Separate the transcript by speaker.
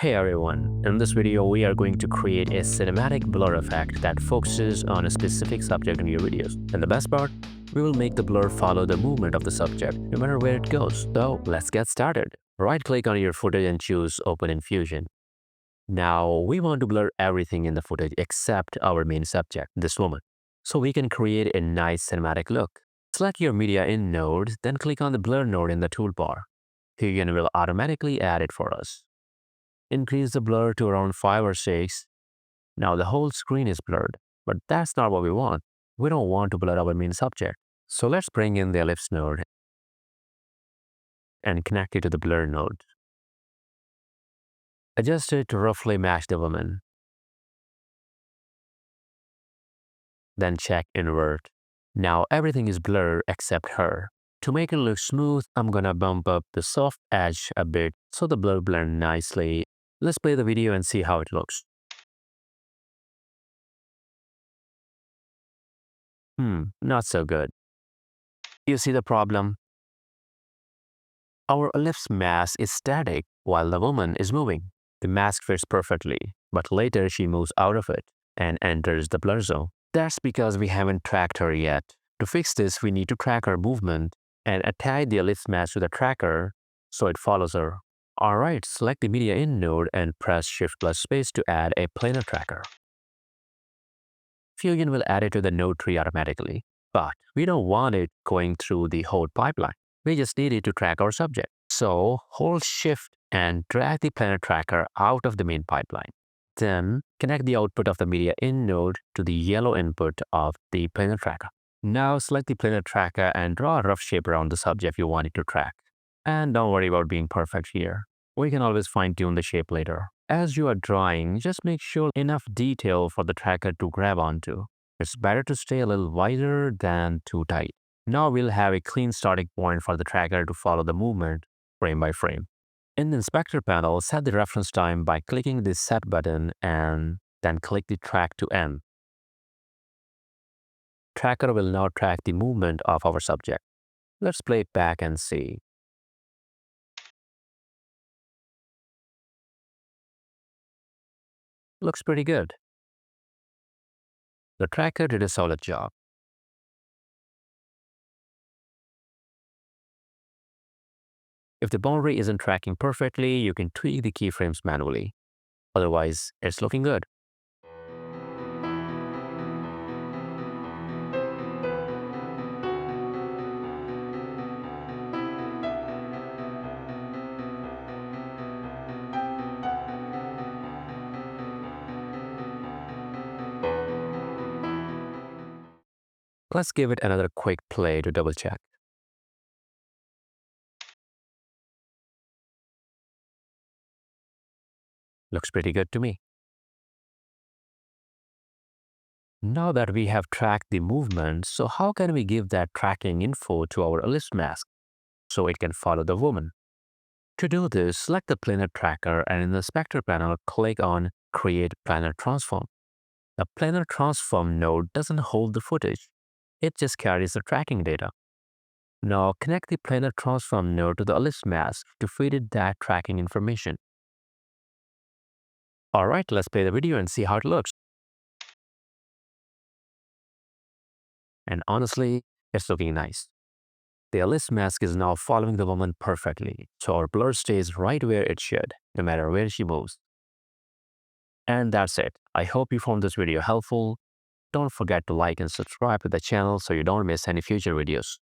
Speaker 1: Hey everyone, in this video we are going to create a cinematic blur effect that focuses on a specific subject in your videos. And the best part, we will make the blur follow the movement of the subject, no matter where it goes. So let's get started. Right-click on your footage and choose Open in Fusion. Now we want to blur everything in the footage except our main subject, this woman. So we can create a nice cinematic look. Select your Media In node, then click on the Blur node in the toolbar. Fusion will automatically add it for us. Increase the blur to around 5 or 6. Now the whole screen is blurred, but that's not what we want. We don't want to blur our main subject. So let's bring in the ellipse node and connect it to the blur node. Adjust it to roughly match the woman. Then check invert. Now everything is blurred except her. To make it look smooth, I'm gonna bump up the soft edge a bit so the blur blends nicely. Let's play the video and see how it looks. Not so good. You see the problem? Our ellipse mask is static while the woman is moving. The mask fits perfectly, but later she moves out of it and enters the blur zone. That's because we haven't tracked her yet. To fix this, we need to track her movement and attach the ellipse mask to the tracker so it follows her. Alright, select the Media In node and press Shift plus space to add a planar tracker. Fusion will add it to the node tree automatically, but we don't want it going through the whole pipeline. We just need it to track our subject. So hold Shift and drag the planar tracker out of the main pipeline. Then connect the output of the Media In node to the yellow input of the planar tracker. Now select the planar tracker and draw a rough shape around the subject you want it to track. And don't worry about being perfect here. We can always fine-tune the shape later. As you are drawing, just make sure enough detail for the tracker to grab onto. It's better to stay a little wider than too tight. Now we'll have a clean starting point for the tracker to follow the movement frame by frame. In the inspector panel, set the reference time by clicking the Set button and then click the Track to End. Tracker will now track the movement of our subject. Let's play it back and see. Looks pretty good. The tracker did a solid job. If the boundary isn't tracking perfectly, you can tweak the keyframes manually. Otherwise, it's looking good. Let's give it another quick play to double check. Looks pretty good to me. Now that we have tracked the movement, so how can we give that tracking info to our ellipse mask so it can follow the woman? To do this, select the planar tracker and in the inspector panel, click on Create Planar Transform. The planar transform node doesn't hold the footage. It just carries the tracking data. Now connect the planar transform node to the ellipse mask to feed it that tracking information. Alright, let's play the video and see how it looks. And honestly, it's looking nice. The ellipse mask is now following the woman perfectly, so our blur stays right where it should, no matter where she moves. And that's it. I hope you found this video helpful. Don't forget to like and subscribe to the channel so you don't miss any future videos.